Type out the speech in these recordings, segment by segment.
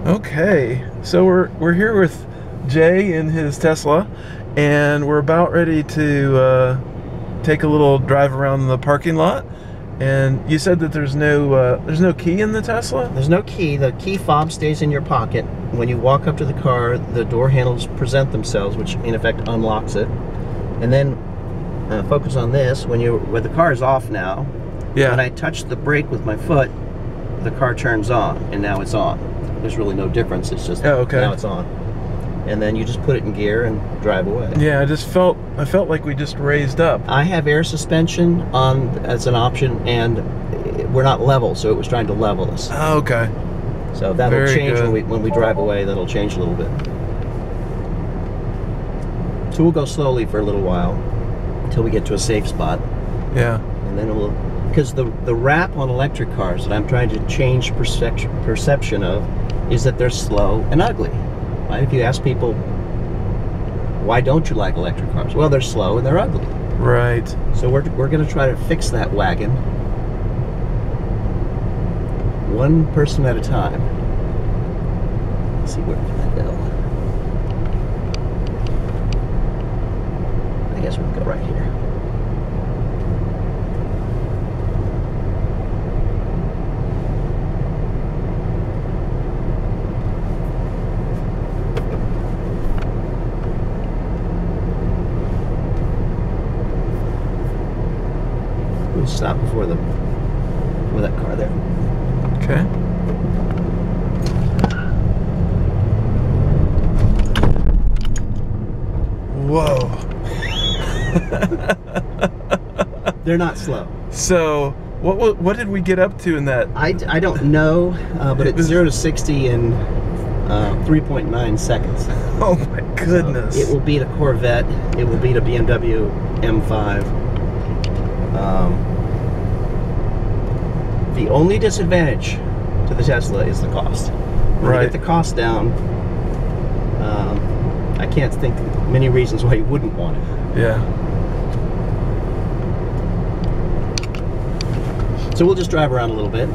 Okay, so we're here with Jay in his Tesla, and we're about ready to take a little drive around the parking lot. And you said that there's no key in the Tesla? There's no key. The key fob stays in your pocket. When you walk up to the car, the door handles present themselves, which in effect unlocks it. And then focus on this. When the car is off now, yeah. When I touch the brake with my foot, the car turns on, and now it's on. There's really no difference. It's just now it's on. And then you just put it in gear and drive away. Yeah, I felt like we just raised up. I have air suspension on as an option, and we're not level, so it was trying to level us. Oh, okay. So that'll change when we drive away. That'll change a little bit. So we'll go slowly for a little while until we get to a safe spot. Yeah. And then we'll, because the rap on electric cars that I'm trying to change perception of is that they're slow and ugly. Right? If you ask people, why don't you like electric cars? Well, they're slow and they're ugly. Right. So we're going to try to fix that wagon, one person at a time. Let's see, where can I go? I guess we'll go right here. Stop before that car there. Okay. Whoa. They're not slow. So what did we get up to in that? I don't know, but it's 0 to 60 in 3.9 seconds. Oh my goodness. So it will beat a Corvette. It will beat a BMW M5. The only disadvantage to the Tesla is the cost. When you get the cost down, I can't think of many reasons why you wouldn't want it. Yeah. So we'll just drive around a little bit.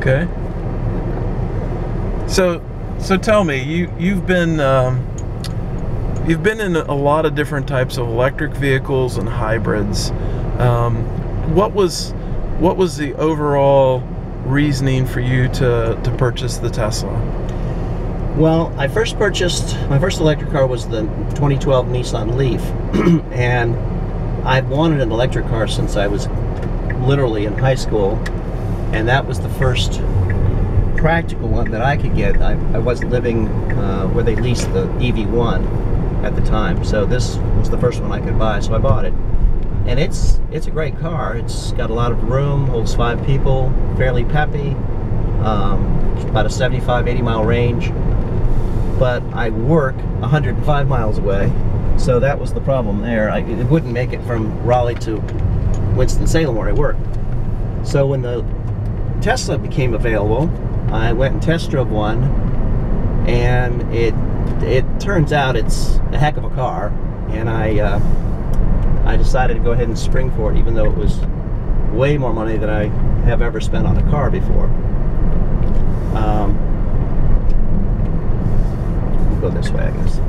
Okay. So tell me, you've been in a lot of different types of electric vehicles and hybrids. What was the overall reasoning for you to purchase the Tesla? Well, my first electric car was the 2012 Nissan Leaf, and I've wanted an electric car since I was literally in high school, and that was the first practical one that I could get. I wasn't living where they leased the EV1 at the time, so this was the first one I could buy, so I bought it. And it's a great car. It's got a lot of room, holds 5 people, fairly peppy, about a 75-80 mile range. But I work 105 miles away, so that was the problem there. It wouldn't make it from Raleigh to Winston-Salem where I work. So when the Tesla became available, I went and test drove one, and it turns out it's a heck of a car, and I decided to go ahead and spring for it, even though it was way more money than I have ever spent on a car before. We'll go this way, I guess.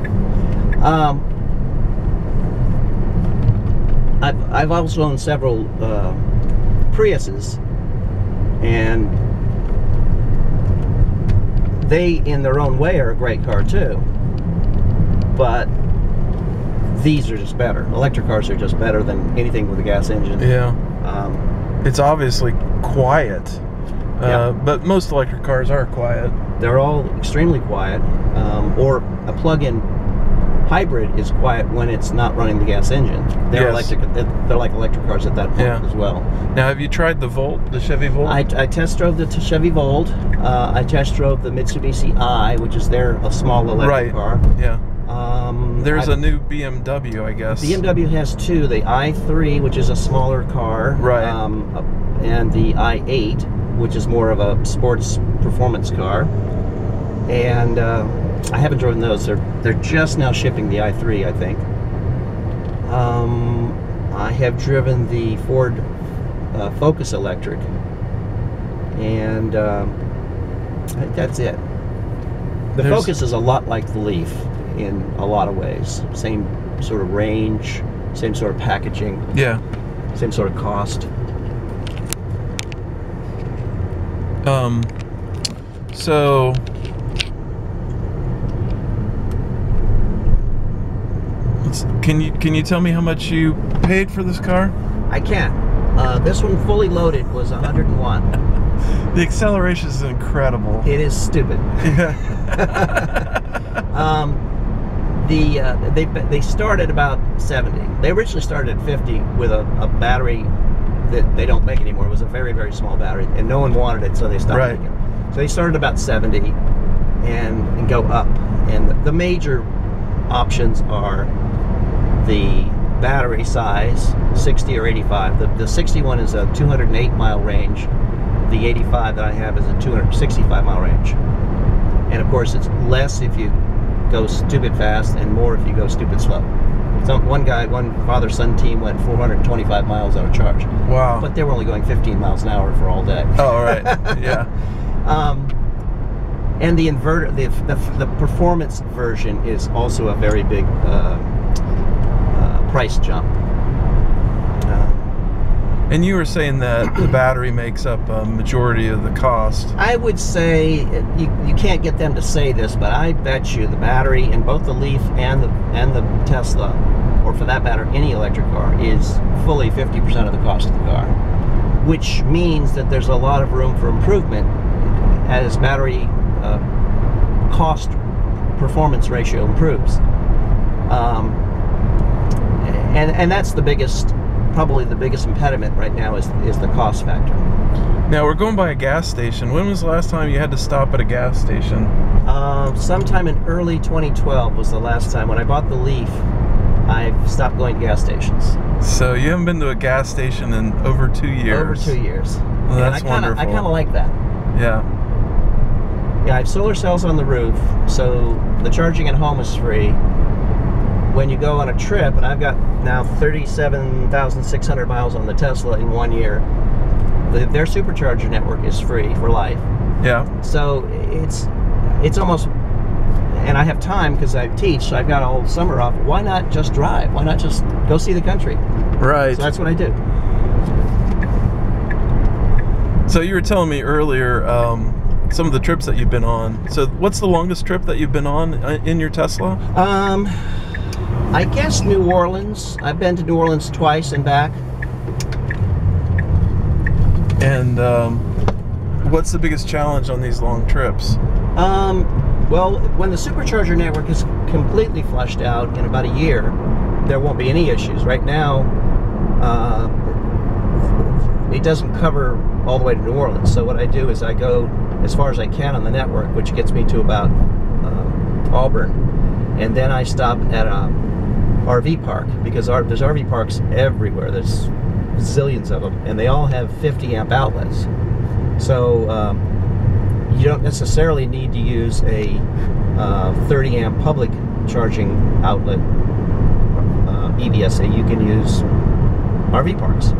I've also owned several Priuses, and they, in their own way, are a great car too. But these are just better. Electric cars are just better than anything with a gas engine. Yeah. It's obviously quiet, but most electric cars are quiet. They're all extremely quiet, or a plug-in hybrid is quiet when it's not running the gas engine. They're electric. They're like electric cars at that point as well. Now, have you tried the Volt, the Chevy Volt? I test drove the Chevy Volt. I test drove the Mitsubishi i, which is a small electric car. Yeah. There's a new BMW, I guess. BMW has 2, the i3, which is a smaller car, and the i8, which is more of a sports performance car. And I haven't driven those. They're just now shipping the i3, I think. I have driven the Ford Focus Electric, and I think that's it. The Focus is a lot like the Leaf in a lot of ways. Same sort of range, same sort of packaging. Yeah. Same sort of cost. So can you tell me how much you paid for this car? I can. This one fully loaded was 101. The acceleration is incredible. It is stupid. Yeah. They start at about 70. They originally started at 50 with a battery that they don't make anymore. It was a very, very small battery, and no one wanted it, so they stopped making it. So they started about 70 and go up. And the major options are the battery size, 60 or 85. The 61 is a 208 mile range. The 85 that I have is a 265 mile range. And of course, it's less if you go stupid fast and more if you go stupid slow. One father-son team went 425 miles on a charge. Wow. But they were only going 15 miles an hour for all day. Oh, all right. Yeah. And the inverter, the performance version is also a very big price jump. And you were saying that the battery makes up a majority of the cost. I would say, you can't get them to say this, but I bet you the battery in both the Leaf and the Tesla, or for that matter, any electric car, is fully 50% of the cost of the car. Which means that there's a lot of room for improvement as battery cost performance ratio improves. And that's the biggest, probably the biggest impediment right now is the cost factor. Now we're going by a gas station. When was the last time you had to stop at a gas station? Sometime in early 2012 was the last time. When I bought the Leaf, I've stopped going to gas stations. So you haven't been to a gas station in over 2 years? Over 2 years. Well, that's wonderful. I kind of like that. Yeah. Yeah, I have solar cells on the roof, so the charging at home is free. When you go on a trip, and I've got now 37,600 miles on the Tesla in 1 year, their supercharger network is free for life. Yeah. So it's almost, and I have time because I teach, so I've got all summer off. Why not just drive? Why not just go see the country? Right. So that's what I do. So you were telling me earlier some of the trips that you've been on. So what's the longest trip that you've been on in your Tesla? I guess New Orleans. I've been to New Orleans twice and back. And what's the biggest challenge on these long trips? Well, when the supercharger network is completely flushed out in about a year, there won't be any issues. Right now, it doesn't cover all the way to New Orleans. So what I do is I go as far as I can on the network, which gets me to about Auburn. And then I stop at a RV park, because there's RV parks everywhere. There's zillions of them, and they all have 50 amp outlets. So you don't necessarily need to use a 30 amp public charging outlet EVSA. You can use RV parks.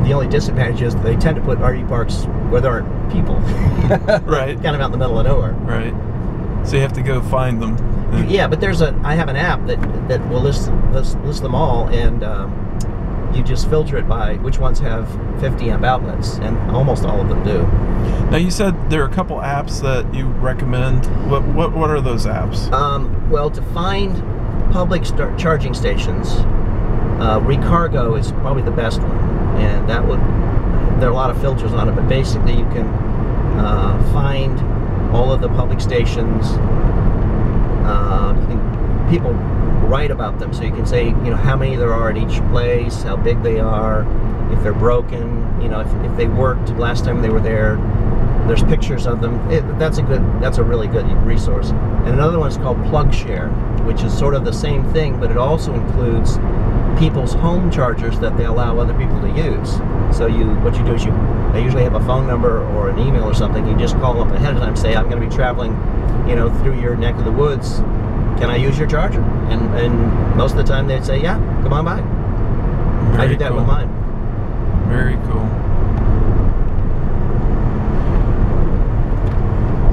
The only disadvantage is they tend to put RV parks where there aren't people. Right. Kind of out in the middle of nowhere. Right. So you have to go find them. Yeah, but I have an app that will list them all, and you just filter it by which ones have 50 amp outlets, and almost all of them do. Now you said there are a couple apps that you recommend. What are those apps? Well, to find public charging stations, Recargo is probably the best one, and there are a lot of filters on it, but basically you can find all of the public stations. People write about them, so you can say, how many there are at each place, how big they are, if they're broken, if they worked last time they were there. There's pictures of them. That's a really good resource. And another one is called PlugShare, which is sort of the same thing, but it also includes people's home chargers that they allow other people to use. So what you do is they usually have a phone number or an email or something. You just call them up ahead of time, say, I'm going to be traveling, through your neck of the woods. Can I use your charger? And most of the time they'd say, yeah, come on by. I did that with mine. Very cool.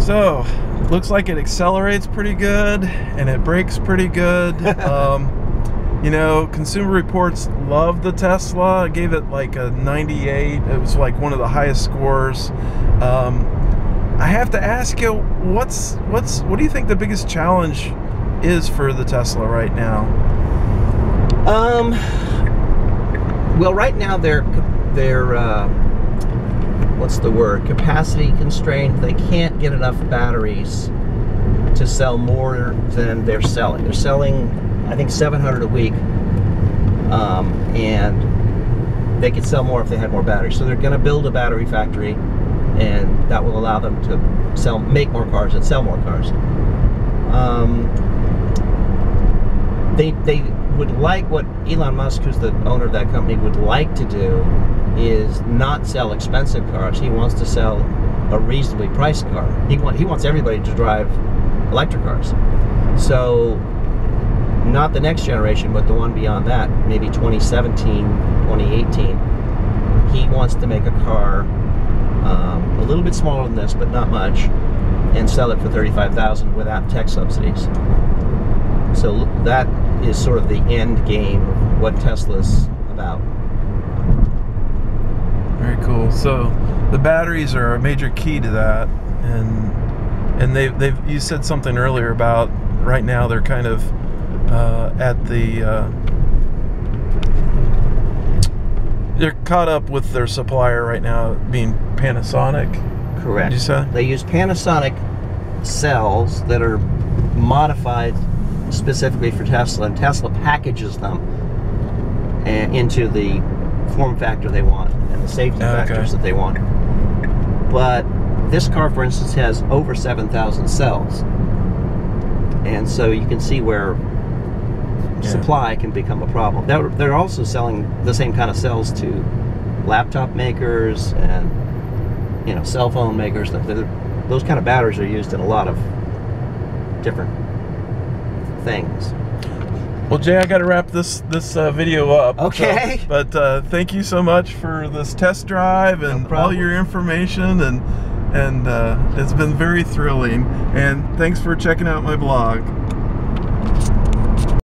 So, looks like it accelerates pretty good and it brakes pretty good. You know, Consumer Reports love the Tesla. I gave it like a 98. It was like one of the highest scores. I have to ask you, what do you think the biggest challenge is for the Tesla right now? Well, right now they're what's the word? Capacity constrained. They can't get enough batteries to sell more than they're selling. They're selling, I think, 700 a week, and they could sell more if they had more batteries. So they're going to build a battery factory, and that will allow them to make more cars and sell more cars. They would like, what Elon Musk, who's the owner of that company, would like to do is not sell expensive cars. He wants to sell a reasonably priced car. He wants everybody to drive electric cars. So not the next generation, but the one beyond that, maybe 2017, 2018, he wants to make a car a little bit smaller than this, but not much, and sell it for $35,000 without tech subsidies. So that is sort of the end game of what Tesla's about. Very cool. So the batteries are a major key to that, and you said something earlier about right now they're kind of at the they're caught up with their supplier right now being Panasonic. Correct. Did you say? They use Panasonic cells that are modified specifically for Tesla, and Tesla packages them into the form factor they want and the safety factors that they want. But this car, for instance, has over 7,000 cells, and so you can see where supply can become a problem. They're also selling the same kind of cells to laptop makers and, you know, cell phone makers. Those kind of batteries are used in a lot of different things. Well, Jay, I got to wrap this video up. Okay. So, but thank you so much for this test drive and all your information, and it's been very thrilling. And thanks for checking out my blog.